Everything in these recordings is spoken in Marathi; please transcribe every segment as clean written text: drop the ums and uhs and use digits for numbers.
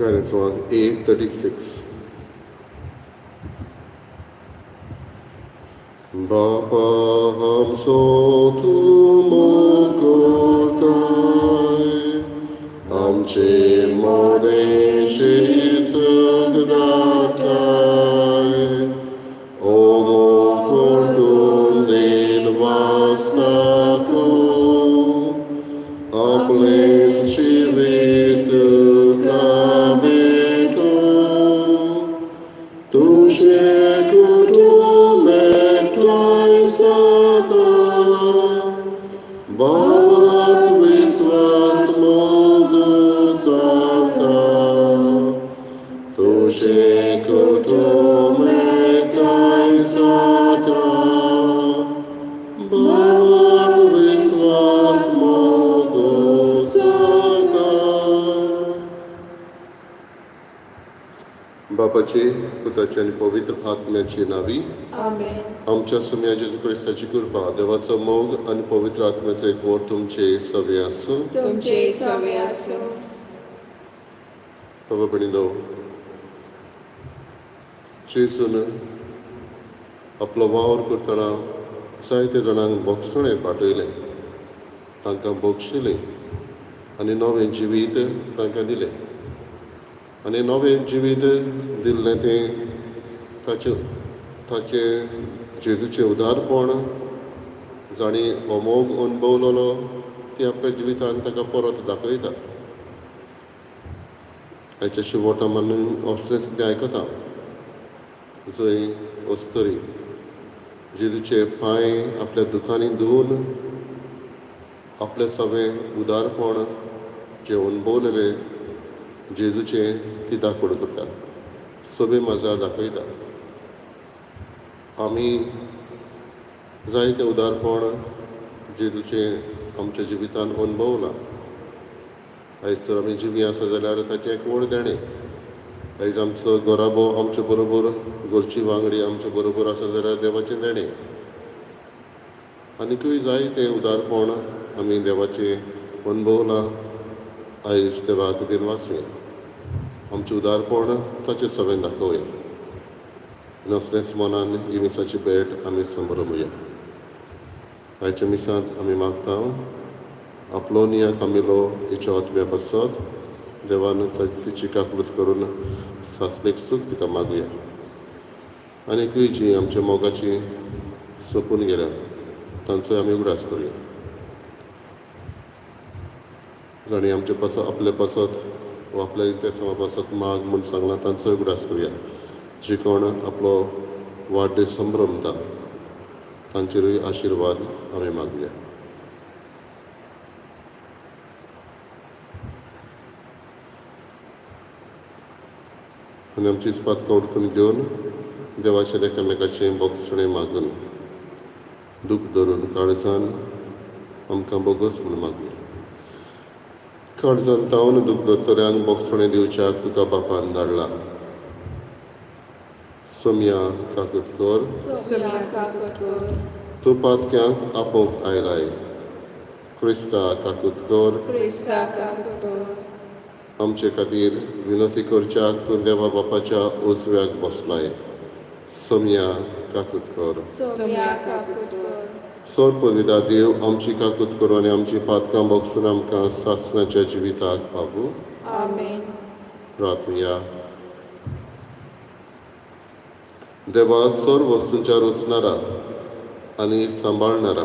Guidance song A36. Baba hamso tumo kortai, amche modeshi sugdatai, omo korkundin vastaku, aples shivitu kabetu, tushe Bhavat Viswas Mogu Sata Tushe Kutume Tai Sata Bhavat Viswas Mogu Sata. बापाचे पुताचे आणि पवित्र आत्म्याची नावी आमेन. आमच्या सुम्या जेजू ख्रिस्ताची कृपा देवाचो मोग आणि पवित्र आत्म्याचे एकवट तुमचे सवे आसूं. तुमचे सवे आसूं. बाबा भयणीनो, जेजून आपलो वावर करतना जायते जाणांक बोगसणें पाठयलें, तांकां बोगशिलें आनी नवें जिवीत तांकां दिलें. आनी नवें जिवीत दिल्लें तें ताचे जेजूचें उदारपण जाणी हो मोग अनुभवलेलो ती आपल्या जिवितांत ताका परत दाखयता. आयच्या शिवोटा मानून असलेंच कितें आयकता, जंय वस्तरी जेजूचे पांय आपल्या दुखांनी धुवन आपलें सगळें उदारपण जें अनुभवलेलें जेजूचें ती दाखोड करता, सगळे मजार दाखयता. आमी जायतें उदारपण जेजूचें आमच्या जिवितांत अनुभवलां. आयज तर आमी जिवी आसा जाल्यार ताचें एकवट देणें. आयज आमचो घोराबो आमचे बरोबर, घरची वांगडी आमचे बरोबर आसा जाल्यार देवाचें देणें. आनीकूय जायतें उदारपण आमी देवाचें अनुभवलां. आयज देवाक दिन वाचुया, आमचें उदारपण ताचें सगळें दाखोवया. नसलेंच मनान ही मिसाची भेट आमी संभ्रमुया. आयच्या मिसांत आमी मागता आपोलोनिया कामिलो हिच्या आत्म्या पासत देवान तिची काकूट करून सासणेक सूख तिका मागुया. आनीकूय जी आमच्या मोगाची सोंपून गेल्या तांचोय आमी उगडास करुया. जाणी आमचे पासत आपले पासत वा आपल्या इंतेसांवा पासत माग म्हूण सांगलां तांचोय उगडास करुया. जे कोण आपलो वाडदीस संभ्रमता तांचेरूय आशिर्वाद आमी मागुया. आनी आमची इस्पात उडकून घेवन देवाचेर एकामेकाचें बोगसणें मागून दूख धरून काळजान आमकां बोगस म्हूण मागुया. काळजान तावन दूख दोतोऱ्यांक बोगसणें दिवच्याक तुका बापान धाडला. सोम्या काकुतकर, सोम्या काकुतकर, तूं पातक्यांक आपोवंक आयलाय. क्रिस्ता काकुतकर, क्रिस्ता काकुतकर, आमचे खातीर विनंती करच्याक तूं देवा बापाच्या उजव्याक बसलाय. सोम्या काकुतकर, सोम्या काकुतकर, सोर पविता देव आमची काकूत करूं आनी आमची पातकां बोगसून आमकां सासणाच्या जिविताक पावूं. आमेन. प्रार्थुया. देवा, सोर वस्तूंच्या रुचणारा आनी सांबाळणारा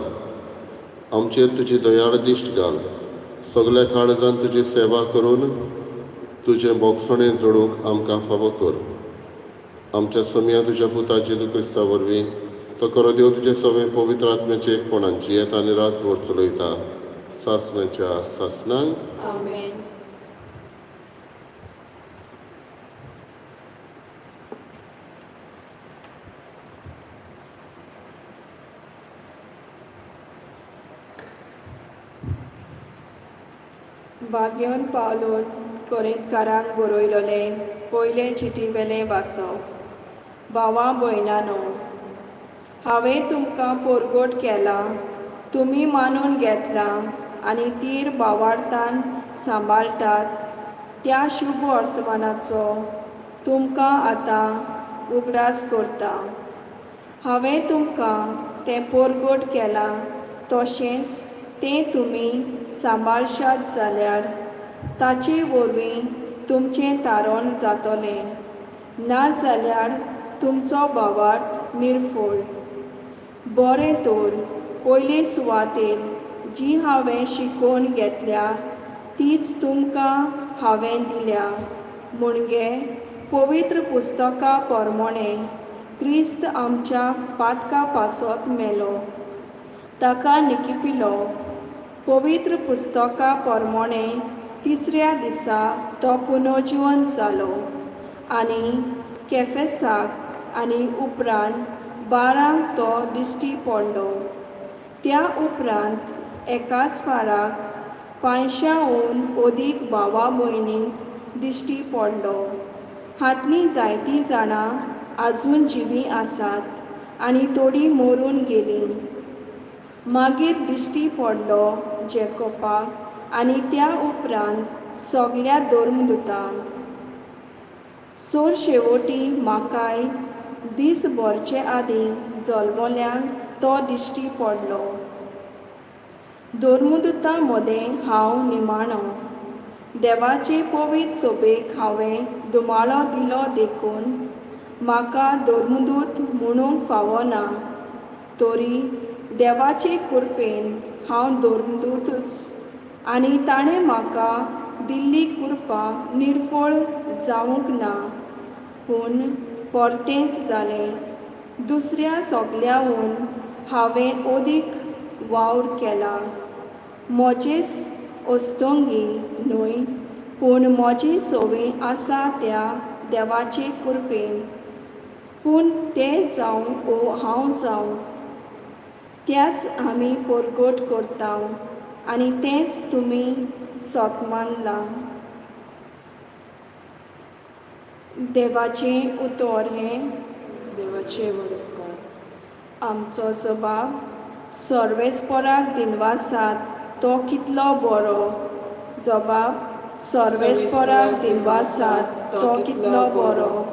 आमचेर तुजी दयाळ दिश्ट घाल. सगल्या काळजान तुजी सेवा करून तुजें बोगसणें जोडूंक आमकां फावो कर. आमच्या सोम्या तुज्या पुता जेजू क्रिस्ता वरवीं तो करो देव तुजें सगळें पवित्र आत्म्याचे एकपणांची येता आनी रात वर चलयता सासणाच्या सासणांक. आमेन. भाग्योन पावलोन कोरिंतकारांक बरयलोले पयले चिटी वेले वाचव. भावा भयणानो, हांवें तुमकां पोरगोट केला, तुमी मानून घेतला आनी तीर भावार्थान सांबाळटात. त्या शुभ वर्तमानाचो तुमकां आतां उगडास करता. हांवें तुमकां तें परगट केलां तशेंच तें तुमी सांबाळशात जाल्यार ताचे वरवीं तुमचें तारण जातलें, नाजाल्यार तुमचो भावार्थ निर्फळ. बरें तर पयले सुवातेर जी हांवें शिकोवन घेतल्या तीच तुमकां हांवें दिल्या. म्हणजे पवित्र पुस्तका प्रमाणें क्रिस्त आमच्या पातका पासत मेलो, ताका निखिपिलो. पवित्र पुस्तका प्रमाणें तिसऱ्या दिसा तो पुनर्जीवन जालो आनी केफेसाक आनी उपरांत 12 तो दिश्टी पडलो. त्या उपरांत एकाच फाराक 500हून अदीक भावा भयणींक दिश्टी पडलो. हातलीं जायतीं जाणां आजून जिवी आसात आनी थोडीं मरून गेलीं. मागीर दिश्टी पडलो जेकोबाक आनी त्या उपरांत सगल्या धर्मदुतांक. शेवटी म्हाकाय दीसभरचे आदीं जल्मल्यांक तो दिश्टी पडलो. धर्मदुतां मदें हांव निमाणो. देवाचे पवित्र सभेक हांवें दुमाळो दिलो देखून म्हाका धर्मदूत म्हणूंक फावना. तरी देवाचे कृपेन हांव धर्मदूतच आनी ताणें म्हाका दिल्ली कृपा निर्फळ जावंक ना, पूण परतेंच जालें. दुसऱ्या सगल्याहून हांवें अदीक वावर केला. म्हजेच अस्तंगी न्हय, पूण म्हजी सवय आसा त्या देवाचे कृपेन. पूण तें जावं ओ हांव जावं, त्याच आमी परगट करता आनी तेंच तुमी सतमानलां. देवाचें उतर हें देवाचे वडकार. आमचो जबाब सर्वेस्पराक दिनवासात तो कितलो बरो. जबाब सर्वेस्पराक दिनवासात तो कितलो बरो.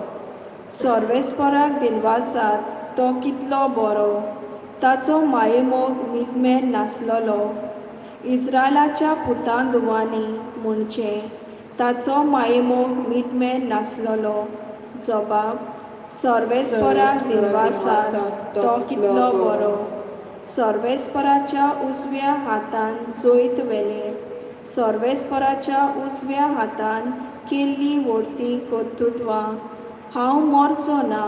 सर्वेस्पराक दिनवासात तो कितलो बरो. ताचो मायेमोग मितमेर नासलोलो. इस्रायलाच्या पुतां धुवांनी म्हणचे ताचो मायेमोग मितमेर नासलोलो. जबाब सर्वेस्पराक दिनवासात तो कितलो बरो. सर्वेस्पराच्या उजव्या हातान जोयत वेले. सर्वेस्पराच्या उजव्या हातान केल्लीं व्हडतीं कर्तुत्वां. हांव मरचो ना,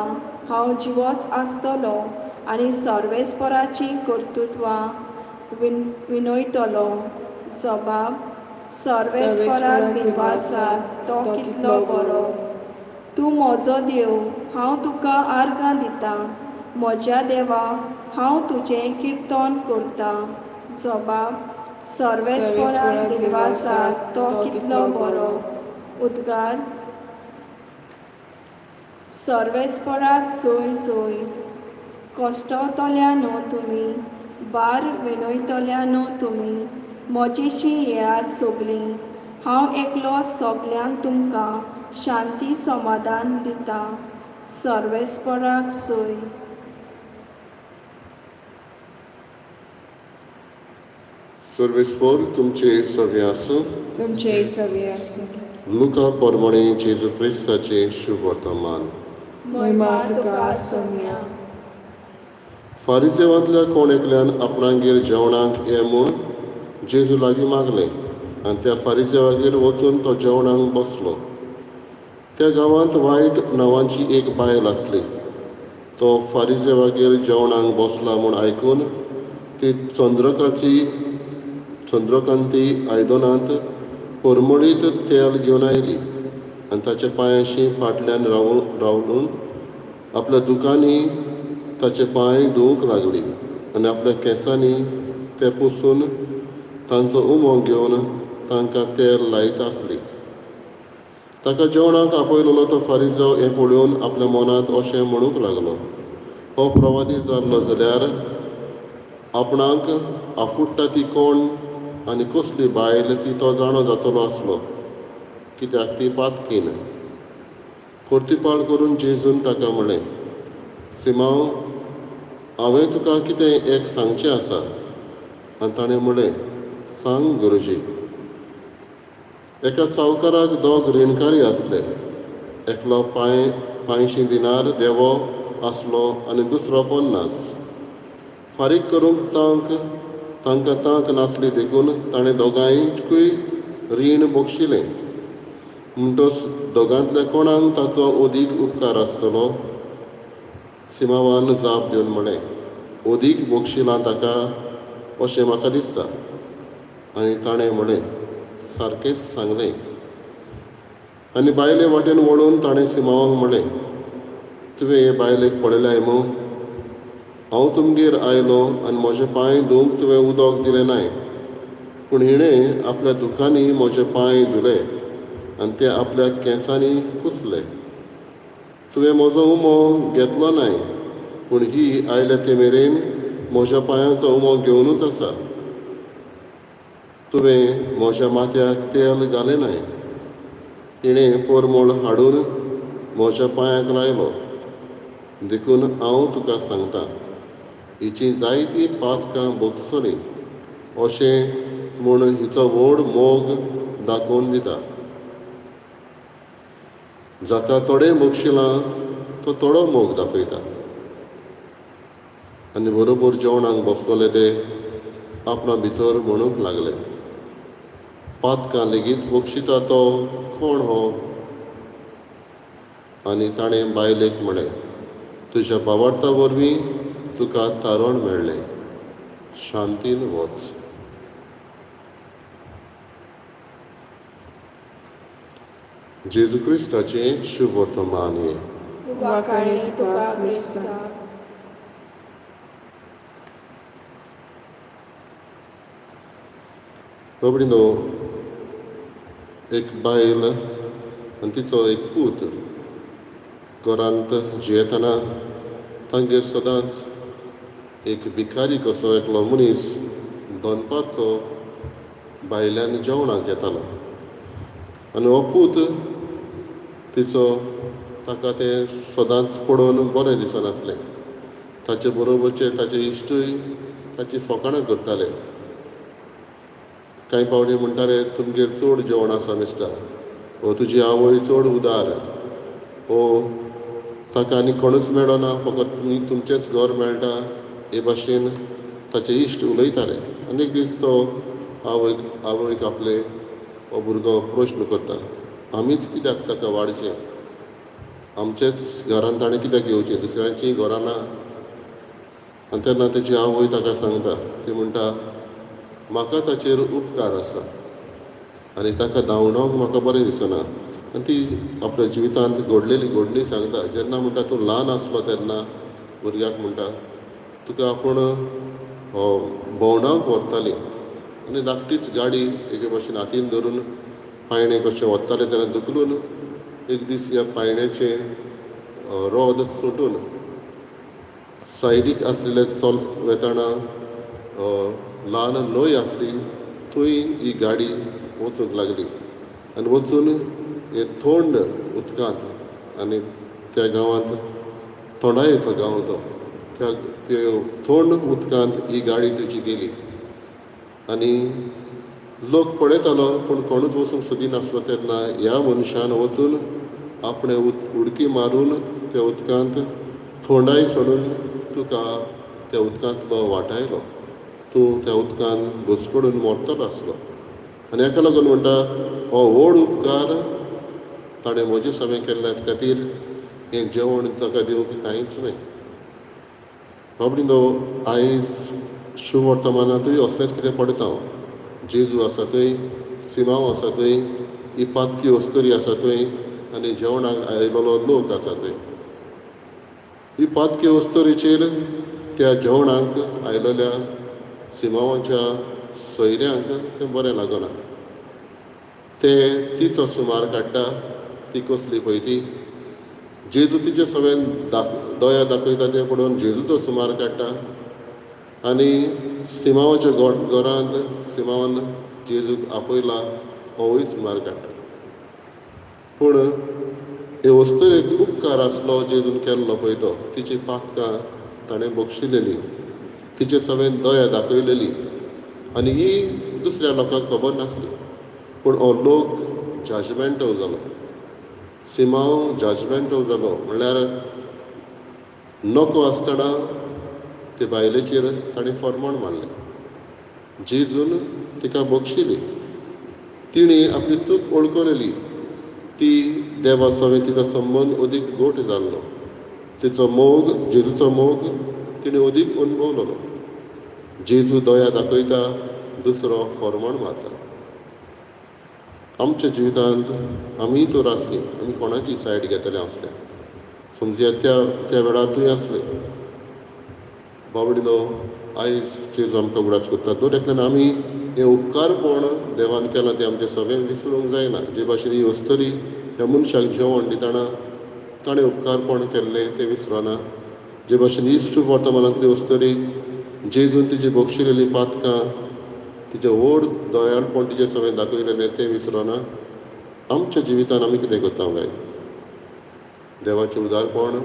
हांव जिवोच आसतलो आनी सर्वेस्पराची कर्तुत्वां विनयतलो. जबाब सर्वेस्पराक दिनवासात तो कितलो बरो. तूं म्हजो देव, हांव तुका आर्गां दितां. म्हज्या देवा, हांव तुजें किर्तन करतां. जबाब सर्वेस्पराक दिनवासात तो कितलो बरो. उद्गार सर्वेस्पराक जय जय. कश्टवतल्यानो तुमी, बार विनयतल्यानो तुमी, म्हजेशी येयात सगलीं. हांव एकलो सगल्यांक तुमकां शांती समाधान दिता. सर्वेस्पराक जय. सर्वेस्पर तुमचे सगळे आसूं. तुमचे सवे आसूं. लुका प्रमाणें जेजू क्रिस्ताचें शुभ वर्तमान. महिमा तुका सौम्या. फारिसेवांतल्या कोण एकल्यान आपणागेर जेवणाक ये म्हूण जेजू लागीं मागलें आनी त्या फारिसेवागेर वचून तो जेवणाक बसलो. त्या गांवांत वायट नांवाची एक बायल आसली. तो फारिसेवागेर जेवणाक बसला म्हूण आयकून ती चंद्रकांती आयदनांत परमळीत तेल घेवन आयली आनी ताच्या पांयाशी फाटल्यान रावून आपल्या दुकानी ताचे पांय धुवंक लागली आनी आपल्या केंसांनी ते पुसून तांचो उमो घेवन तांकां तेल लायत आसली. ताका जेवणाक आपयलोलो तो फारिजो हें पळोवन आपल्या मनांत अशें म्हणूंक लागलो, हो प्रवादी जाल्लो जाल्यार आपणाक आफुट्टा ती कोण आनी कसली बायल ती तो जाणो जातलो आसलो. कित्याक ती पातकीन. परतीपाळ करून जेजून ताका म्हणलें, सिमांव, हांवें तुका कितें एक सांगचें आसा. आनी ताणें म्हणलें, सांग गुरुजी. एका सावकाराक दोग रिणकारी आसले. एकलो 500 दिनार देवो आसलो आनी दुसरो 50. फारीक करूंक तांकां नासली देखून ताणें दोगांयकूय रीण बोगशिलें. म्हणटच दोगांतल्या कोणाक ताचो अदीक उपकार आसतलो. सिमावान जाप दिवन म्हणलें, अदीक बोगशिलां ताका अशें म्हाका दिसता. आनी ताणें म्हणलें, सारकेंच सांगलें. आनी बायले वाटेन वळून ताणें सिमावाक म्हणलें, तुवें हे बायलेक पळयल्या मू. हांव तुमगेर आयलो आनी म्हजे पांय धुवंक तुवें उदक दिलें नाय. पूण हिणें आपल्या दुखांनी म्हजे पांय धुले आनी ते आपल्या केंसांनी पुसले. तुवें म्हजो उमो घेतलो नाय, पूण ही आयले ते मेरेन म्हज्या पांयाचो उमो घेवनूच आसा. तुवें म्हज्या माथ्याक तेल घालें नाय. हिणें परमळ हाडून म्हज्या पांयाक लायलो. देखून हांव तुका सांगतां, हिचीं जायतीं पातकां भोगसलीं अशें म्हूण हिचो व्हड मोग दाखोवन दिता. जाका थोडें भोगशिलां तो थोडो मोग दाखयता. आनी बरोबर जेवणाक बसलोले ते आपणा भितर म्हणूंक लागले, पातकां लेगीत भोगशिता तो कोण हो? आनी ताणें बायलेक म्हणलें, तुज्या भावार्था वरवीं तुका तारण मेळ्ळें. शांतीन वच. जेजू क्रिस्ताचें शुभ वर्तमान हे. वाखाणे तुका क्रिस्ता. बाबडीनो, एक बायल आनी तिचो एक पूत घरांत जियेतना तांगेर सदांच एक भिकारी कसो एकलो मनीस दनपारचो भायल्यान जेवणाक येतालो. आनी हो पूत तिचो ताका तें सदांच पळोवन बरें दिसनासलें. ताचे बरोबरचे ताचे इश्टूय ताची फकाणां करताले. कांय पावटी म्हणटाले, तुमगेर चड जेवण आसा दिसता, ओ तुजी आवय चड उदार, ओ ताका आनी कोणूच मेळना, फकत तुमचेंच घर मेळटा. हे भाशेन ताचे इश्ट उलयताले. आनी एक दीस तो आवयक आपले हो भुरगो प्रश्न करता, आमीच कित्याक ताका वाडचें? आमचेच घरांत ताणें कित्याक येवचें? दुसऱ्यांचीं घरां ना. आनी तेन्ना तेजी आवय ताका सांगता, ती म्हणटा, म्हाका ताचेर उपकार आसा आनी ताका धांवडावंक म्हाका बरें दिसना. आनी ती आपल्या जिवितांत घडलेली घडणी सांगता. जेन्ना म्हणटा तूं ल्हान आसलो तेन्ना भुरग्याक म्हणटा, तुका आपूण भोंवडावंक व्हरताली आनी धाकटीच गाडी एके भाशेन हातीन धरून पायणे कशें वताले तेन्ना दुखलून एक दीस ह्या पायण्याचें रोद सुटून सायडीक आसलेले वेताना ल्हान न्हंय आसली, थंय ही गाडी वचूंक लागली. आनी वचून हे थोंड उदकांत, आनी त्या गांवांत थोंडायेचो गांव तो, ते थोंड उदकांत ही गाडी तुजी गेली. आनी लोक पळयतालो पूण कोणूच वचूंक सोदिनासलो. तेन्ना ह्या मनशान वचून आपणे उडकी मारून त्या उदकांत थोंडाय सोडून तुका त्या उदकांतलो वाटायलो. तूं त्या उदकांत घुस्पडून मरतलो आसलो. आनी हाका लागून म्हणटा, हो व्हड उपकार ताणें म्हजे समें केल्ल्या खातीर हें जेवण ताका दिवंक कांयच न्हय. बाबडीनो, आयज शुभ वर्तमानांतूय असलेंच कितें पडटा. जेजू आसा थंय, सिमांव आसा थंय, ही पातकी वस्तुरी आसा थंय, आनी जेवणाक आयिल्लो लोक आसा थंय. ही पातकी वस्तुरीचेर त्या जेवणाक आयिल्ल्या सिमांवाच्या सोयऱ्यांक तें बरें लागना. ते तिचो सुमार काडटा. ती कसली पळय ती. जेजू तिचे सगळ्यान दया दाखयता तें पळोवन जेजूचो सुमार काडटा. आनी सिमांवाच्या घरांत सिमांवान जेजूक आपयला होवूय सुमार काडटा. पूण हे वस्तूर एक उपकार आसलो जेजून केल्लो पळय तो, तिची पातकां ताणें बक्षिलेली, तिचे सगळें दया दाखयलेली आनी ही दुसऱ्या लोकांक खबर नासली. पूण हो लोक जजमेंटल जालो, सिमांव जजमेंटल जालो, म्हणल्यार नको आसतना ते बायलेचेर ताणें फर्मोण मारलें. जेजून तिका बक्षिली, तिणी आपली चूक वळखलेली, ती देवा सवें तिचो संबंद अदीक गोट जाल्लो, तिचो मोग, जेजूचो मोग तिणें अदीक अनुभवलेलो. जेजू दया दाखयता, दुसरो फर्मोण मारता. आमच्या जिवितांत आमी तर आसली, आमी कोणाची सायड घेतले आसले. समजा त्या वेळार तुवें आसले, बाबडीलो आयज जेजू आमकां उगडास करता. तर एकल्यान आमी हे उपकारपण देवान केलां तें आमचें सगळें विसरूंक जायना. जे भाशेन ही वस्तरी ह्या मनशाक जेवण दितना ताणें उपकारपण केल्लें तें विसरना. जे भाशेन इश्ट वर्तमानांतली वस्तरी जेजून तिची बक्षिलेली पातकां, तिचें व्हड दयाळपण तिचें सगळें दाखयलेलें तें विसरना. आमच्या जिवितान आमी कितें करता काय? देवाचें उदारपण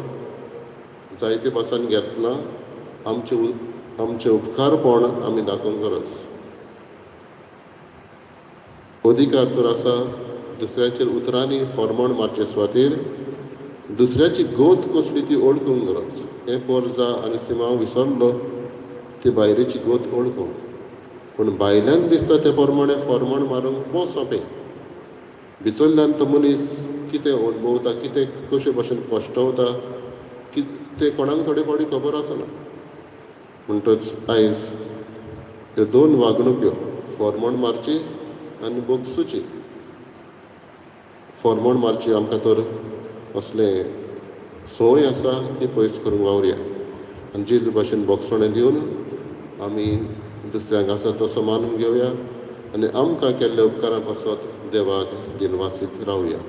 जायते पासान घेतलां. आमचें उपकारपण आमी दाखोवंक गरज. अधिकार तर आसा दुसऱ्याचेर उतरांनी फर्मोण मारचे सुवातेर दुसऱ्याची गोत कसली ती ओळखूंक गरज. हें पोरजा आनी सिमांव विसरलो ती बायलेची गोत ओळखूंक. पूण भायल्यान दिसता ते प्रमाणे फर्मोण मारूंक मोव सोंपें. भितरल्यान तो मनीस कितें अनुभवता, कितें कशे भाशेन कश्टवता, तें कोणाक थोडे फावटी खबर आसना. म्हणटच आयज ह्यो दोन वागणुक्यो, फर्मोण मारची आनी बोगसूची. फर्मोण मारची आमकां तर असलें संवय आसा ती पयस करूंक वावरया. आनी जेजू भाशेन बोगसणें दिवन आमी दुसऱ्यांक आसा तसो मानून घेवया आनी आमकां केल्ल्या उपकारा पासत देवाक दिनवासीत रावया.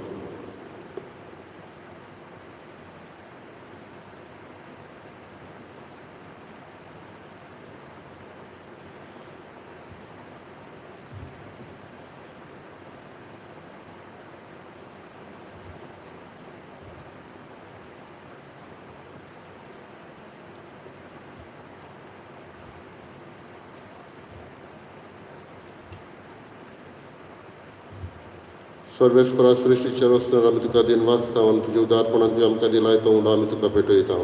सर्वेस्परा सृश्टीचेर वचून आमी तुका दिन वाचता आनी तुज्या उदारपणान बी आमकां दिलाय तो उंडो आमी तुका पेटयता.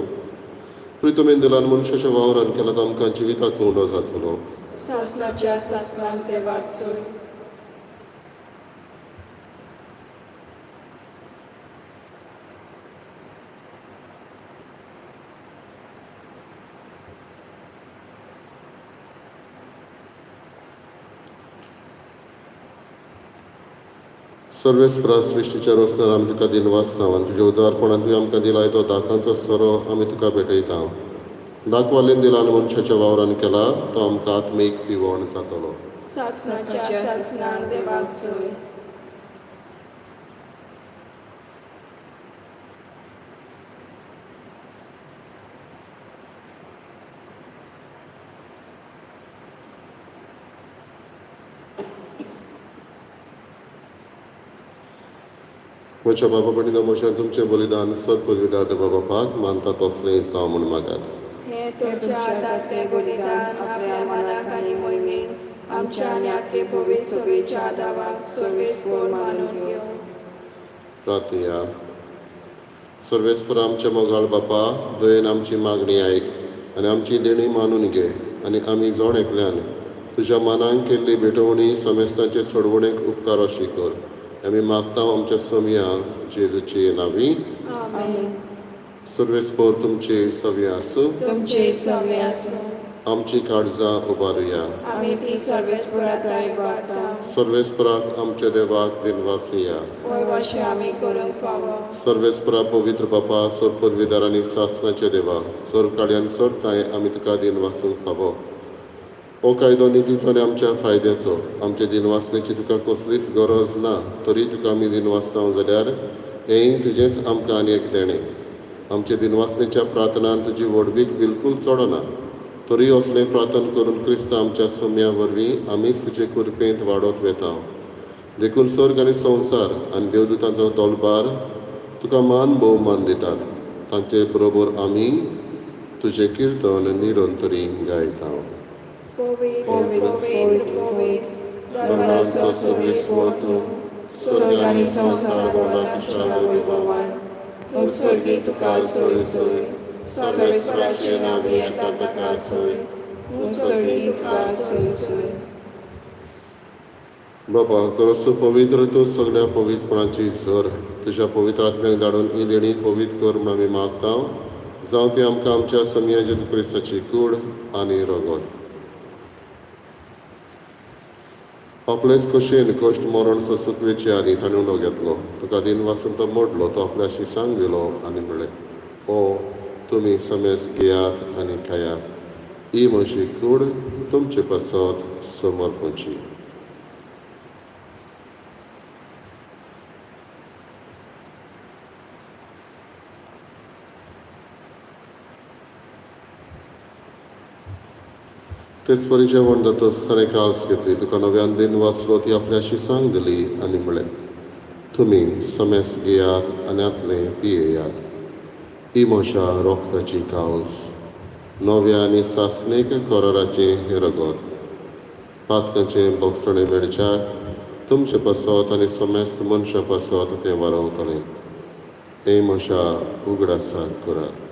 तुवें दिलान मनशाच्या वावरान केला तो आमकां जिविताचो उंडो जातलो. सासणाच्या सासणाक देवाक चोय. सर्वेस्परा सृश्टीचेर वचून आमी तुका दिन वाचता आनी तुज्या उदारपणान तुवें आमकां दिलाय तो दाखांचो सोरो आमी तुका भेटयता. दाखवालेन दिलान मनशाच्या वावरान केला तो आमकां आत्मीक पिवण जातलो. सासणाच्या सासणाक देवाक चोय. म्हज्या बाबा भयणीनो म्हजें तुमचें बलिदान सत्पदविदा देवा बापाक मानता तसलें जावं म्हूण मागात. हे तुमच्या आदांतलें बलिदान आपल्या मनाक आनी मोहिमेन आमच्या आनी आख्खे पवित्र सभेच्या आदाराक सर्वेस्पर मानून घेव. प्रार्थया. सर्वेस्पर आमच्या मोगाळ बापा, दयेन आमची मागणी आयक आनी आमची देणी मानून घे आनी आमी जोण एकल्यान तुज्या मनाक केल्ली भेटवणी समेस्तांचे सोडवणेक उपकार अशी कर. आमी मागता आमच्या सोम्या जेजूचे नांवी. आमेन. सर्वेस्पर तुमचे सव्य आसूं. तुमचे सवे आसूं. आमची काळजां उबारुया. आमी ती सर्वेस्पराताय वाडटा. सर्वेस्पराक आमच्या देवाक दिनवासुया. होय अशें आमी करूंक फावो. सर्वेस्परा पवित्र बापा, सर पदवीदार आनी सासणाचे देवा, सर काळ्यान सरताय आमी तुका दिन वाचूंक फावो. हो कायदो निधीचो आनी आमच्या फायद्याचो. आमचे दिन वाचण्याची तुका कसलीच गरज ना, तरी तुका आमी दिन वाचता जाल्यार हेंय तुजेंच आमकां आनी एक देणें. आमचे दिन वाचण्याच्या प्रार्थनान तुजी वडवीक बिलकूल चडना, तरी असलें प्रार्थना करून क्रिस्त आमच्या सोम्या वरवीं आमीच तुजे कृपेंत वाडत वेता. देखून स्वर्ग आनी संवसार आनी देवदूतांचो तोलबार तुका मान भोवमान दितात. तांचे बरोबर आमी तुजें किर्तन निरंतरी गायता. Pověd, pověd, pověd, darbaraso sověspotu, sorgani संसार बोला तुझ्या वैभवान, उत्सर्गी तुका सोय सोय, सर्वेस्पराचे नावे येता ताका सोय, उत्सर्गी तुका सोय सोय. बापा खरोच पवित्र तूं सगळ्या पवित्रपणाची झर तुज्या पवित्र आत्म्याक धाडून ही देणी पवित्र कर म्हूण आमी मागता. जावं ती आमकां आमच्या समया जेजू क्रिस्ताची कूड आनी रगत. आपलेच कशेन कश्ट मरण सुखवेचे आदी ताणें उडो घेतलो. तुका दिन वाचून तो मोडलो, तो आपल्या शिसांक दिलो आनी म्हणलें, ओ तुमी समेस घेयात आनी खायात. ही म्हजी कूड तुमचे पासत समर्पणची. तेच परी जेवण जातच ताणें कास घेतली. तुका नव्यान दिन वाचलो, ती आपल्या शिसांक दिली आनी म्हणलें, तुमी समेस घेयात आनी आतलें पियेयात. ही म्हज्या रोगताची कावस, नव्या आनी सासणेक कराराचें हें रगत. पातकांचें बोगसणें मेळच्याक तुमचे पासत आनी समेस्त मनशां पासत तें वारवतलें. हें म्हज्या उगडासाक करात.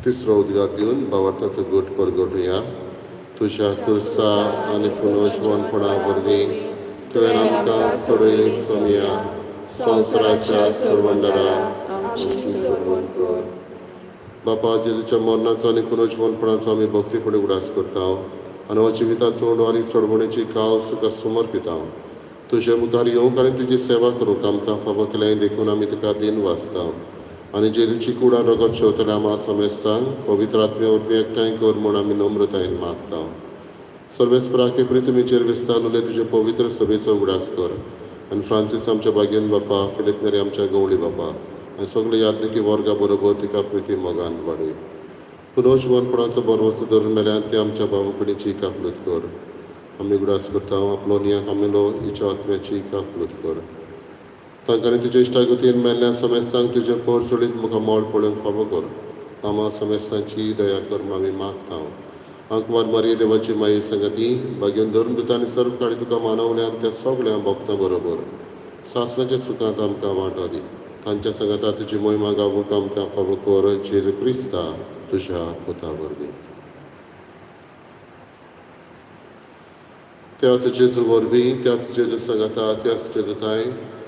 तिसरो उद्गार दिवन भावार्थाचो गोट परगटुया. तुज्या खुर्सा आनी पुनर्जीवनपणा वरवीं तुवें आमकां सोडयली समया संवसाराच्या सरवंडरा आमची सोडवण कर. बापा जेजूच्या मरणाचो आनी पुनर्जीवनपणाचो आमी भक्तीपणी उडास करता आनी हो जिविताचो आनी सोडवणेची कास तुका समर्पिता. तुजे मुखार येवंक आनी तुजी सेवा करूंक आमकां फावो केलें देखून आमी तुका दिन वाचता. आनी जेजूची कुडान रगत शेवतल्या आमा समेस्तांक पवित्र आत्मे वरवीं एकठांय कर म्हूण आमी नम्रतायेन मागता. सर्वेस्पराके प्रितमेचेर विस्तारलेले तुजे पवित्र सभेचो उगडास कर. आनी फ्रांसीस आमच्या बागेन बापा, फिलिप नेरी आमच्या गवळी बापा आनी सगळे यादनिकी वर्गा बरोबर तिका प्रिती मोगान वाडय. पुनर्जीवनपणाचो बरवचो धरून मेल्यान ते आमच्या भावपणीची कापलूत कर. आमी उगडास करता आपलो नियाक आमिलो हिच्या आत्म्याची कापलूत कर. तांकां तुज्या इश्टागतीन मेल्ल्या समेस्तांक तुजें पोर सोडीत मुखार मोल पळोवंक फावो कर. आमा समेस्तांची दया कर म्हूण आमी मागता. आंकवार मारये देवाची माये संगती बागेन धरून दिता आनी सर्व काळी तुका मानवल्यान त्या सगळ्या भक्तां बरोबर सासणाच्या सुखांत आमकां वांटो दी. तांच्या संगता तुजी मोहिमा गावूंक आमकां फावो कर. जेजू क्रिस्ता तुज्या पुता वरवीं. त्याच जेजू वरवीं, त्याच जेजू संगता, त्याच जेजूताय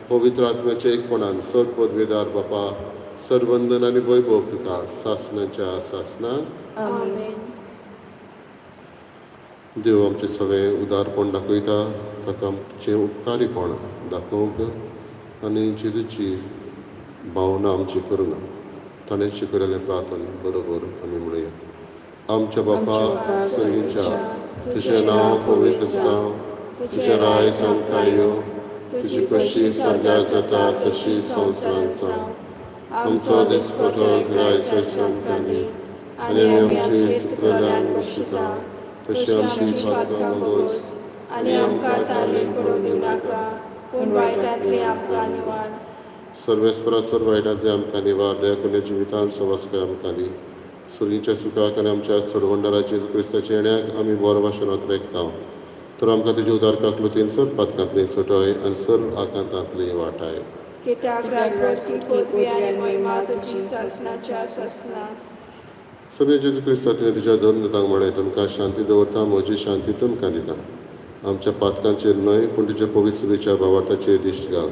पवित्र आत्म्याच्या एकपणान सर पदवेदार बापा सर्वंदन आनी वैभव तुका सासणाच्या सासणाक. आमेन. देव आमचें सगळें उदारपण दाखयता. ताका आमचें उपकारीपण दाखोवंक आनी जेजूची भावना आमची करूंक ताणें शिकयलेलें प्रार्थना बरोबर आमी म्हणया. आमच्या बापा सगळींच्या तुजें नांव पवित्र जावं, तुजें रायज आमकां येवं, तुजी कशी स्वर्गार जाता तशी संवसारांत जावं. आमचो दिसपटो रायज आमकां दी आनी आमची चुकल्यान बक्षिता तशी आमची पातकां मागोस आनी आमकां तारलेन पडूं दिवं नाका, पूण वायटांतली आमकां निवाड. सर्वेस्परा सर्व वायटांतली आमकां निवार. दया करून जिवितांत सवासकाय आमकां दी. सुरीच्या सुखाक आनी आमच्या सोडवंडराचे क्रिस्ताच्या येण्याक आमी बरो भाशेनांत रेखता. तर आमकां तुजे उदार काकलुतीन सर्व पातकांतली सटय आनी सर्व आकांतांतली वाटाय. कित्याक राजवस्ती पदवी आनी महिमा तुजी सासणाच्या सासणाक. सगळे जेजू क्रिस्ता तुवें तुज्या धर्मतांक म्हळें, तुमकां शांती दवरता, म्हजी शांती तुमकां दिता. आमच्या पातकांचेर न्हय पूण तुजे पवित्र सभेच्या भावार्थाचेर दिश्ट घाल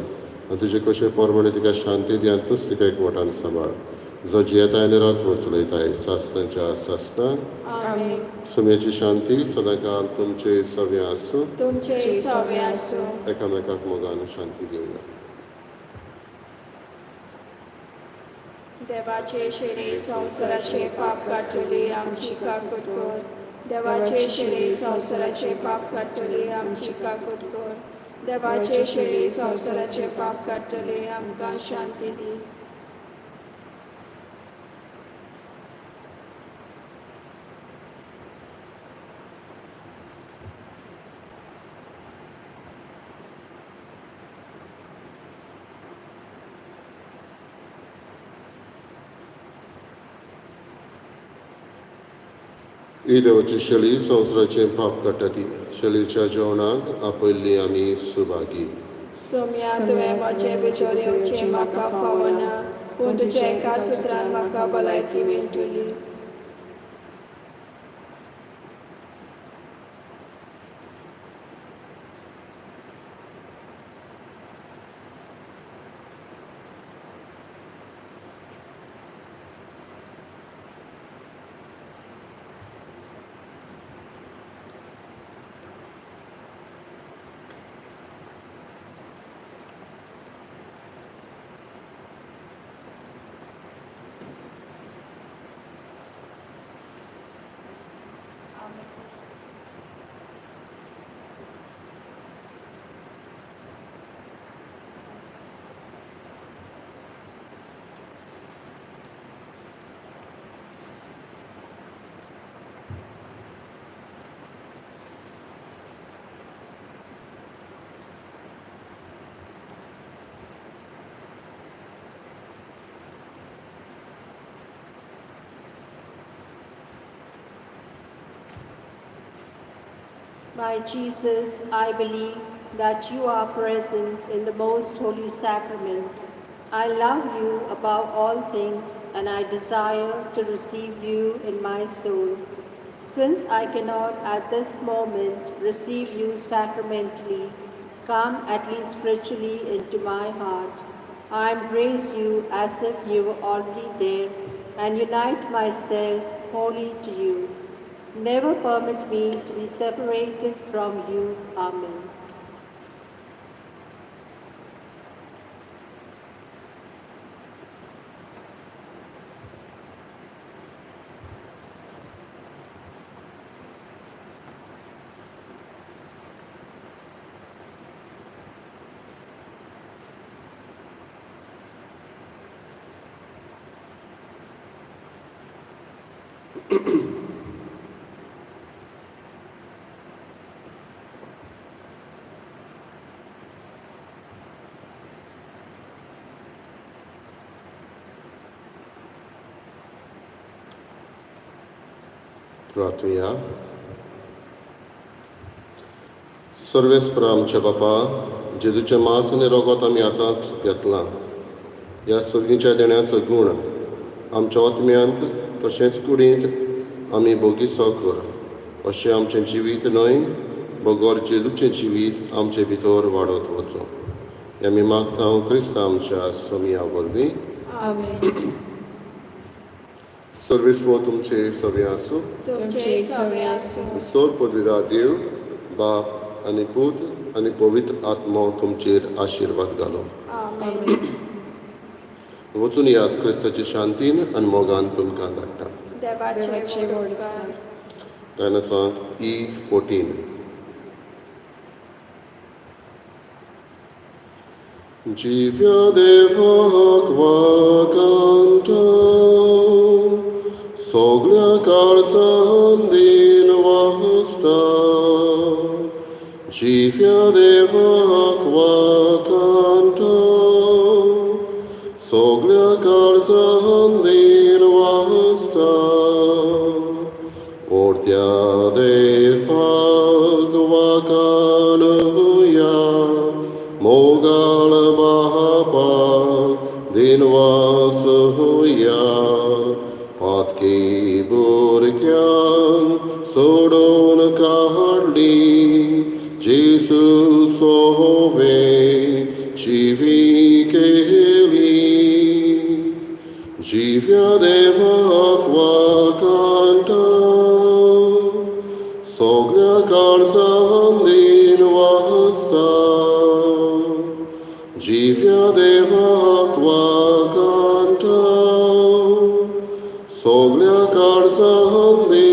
आनी तुजे कशें परमणे तिका शांती दी आनी तूंच तिका एकवटान सांबाळ. जो जियेताय आनी राजवट चलयताय सासणाच्या सासणाक. आमेन. सुमेची शांती सदांकाळ तुमचे सवे आसूं. तुमचे सवे आसूं. एकामेकाक मोगान शांती दिवया. देवाचे शेरे संवसाराचे पाप काडटली आमची काकूट कर. देवाचे शेरे संवसाराचे पाप काडटली आमची काकूट कर. देवाचे शेळी संवसाराचे पाप काडटले आमकां शांती दी. ही देवाची शेळी संवसाराचे पाप काडटा शेळीच्या जेवणाक आपयल्ली आमी सुभागी. सोम्या तुवें म्हजे भितर येवचें म्हाका फावना, पूण तुज्या एका सुत्रान म्हाका भलायकी मेळटली. My Jesus, I believe that you are present in the most holy sacrament. I love you above all things and I desire to receive you in my soul. Since I cannot at this moment receive you sacramentally, come at least spiritually into my heart. I embrace you as if you were already there and unite myself wholly to you. Never permit me to be separated from you. Amen. प्रार्थूया. सर्वेस्पर आमच्या बापा, जेजूचें मांस आनी रगत आमी आतांच घेतलां. ह्या सगळींच्या देण्याचो गूण आमच्या आत्म्यांत तशेंच कुडींत आमी बोगिसो कर. अशें आमचें जिवीत न्हय, बगोर जेजूचें जिवीत आमचे भितर वाडत वचूं. हें आमी मागता क्रिस्ता आमच्या सोमिया वरवीं. आमेन. सर्वेस्व तुमचे सवे आसूं. तुमचे सवे आसूं. सोर पदवीदार देव, बाप आनी पूत आनी पवित्र आत्मो तुमचेर आशिर्वाद घालो. आमेन. वचून यात क्रिस्ताची शांतीन आनी मोगान तुमकां धाडटा. देवाचे वडकार. कायनाचांक E14. Dziwia dewa kłakanta, soglia kalsandin wasta. Dziwia dewa kłakanta, soglia kalsandin wasta. Ortia dewa kłakanuya, mogal bahapa dinwas huya. Patki burkyan sodon kahdli, Jesus sove jivi kehli. Jivya deva kwakanta, soglia kalsandin wasta. Jivya deva kwakanta, soglia kalsandin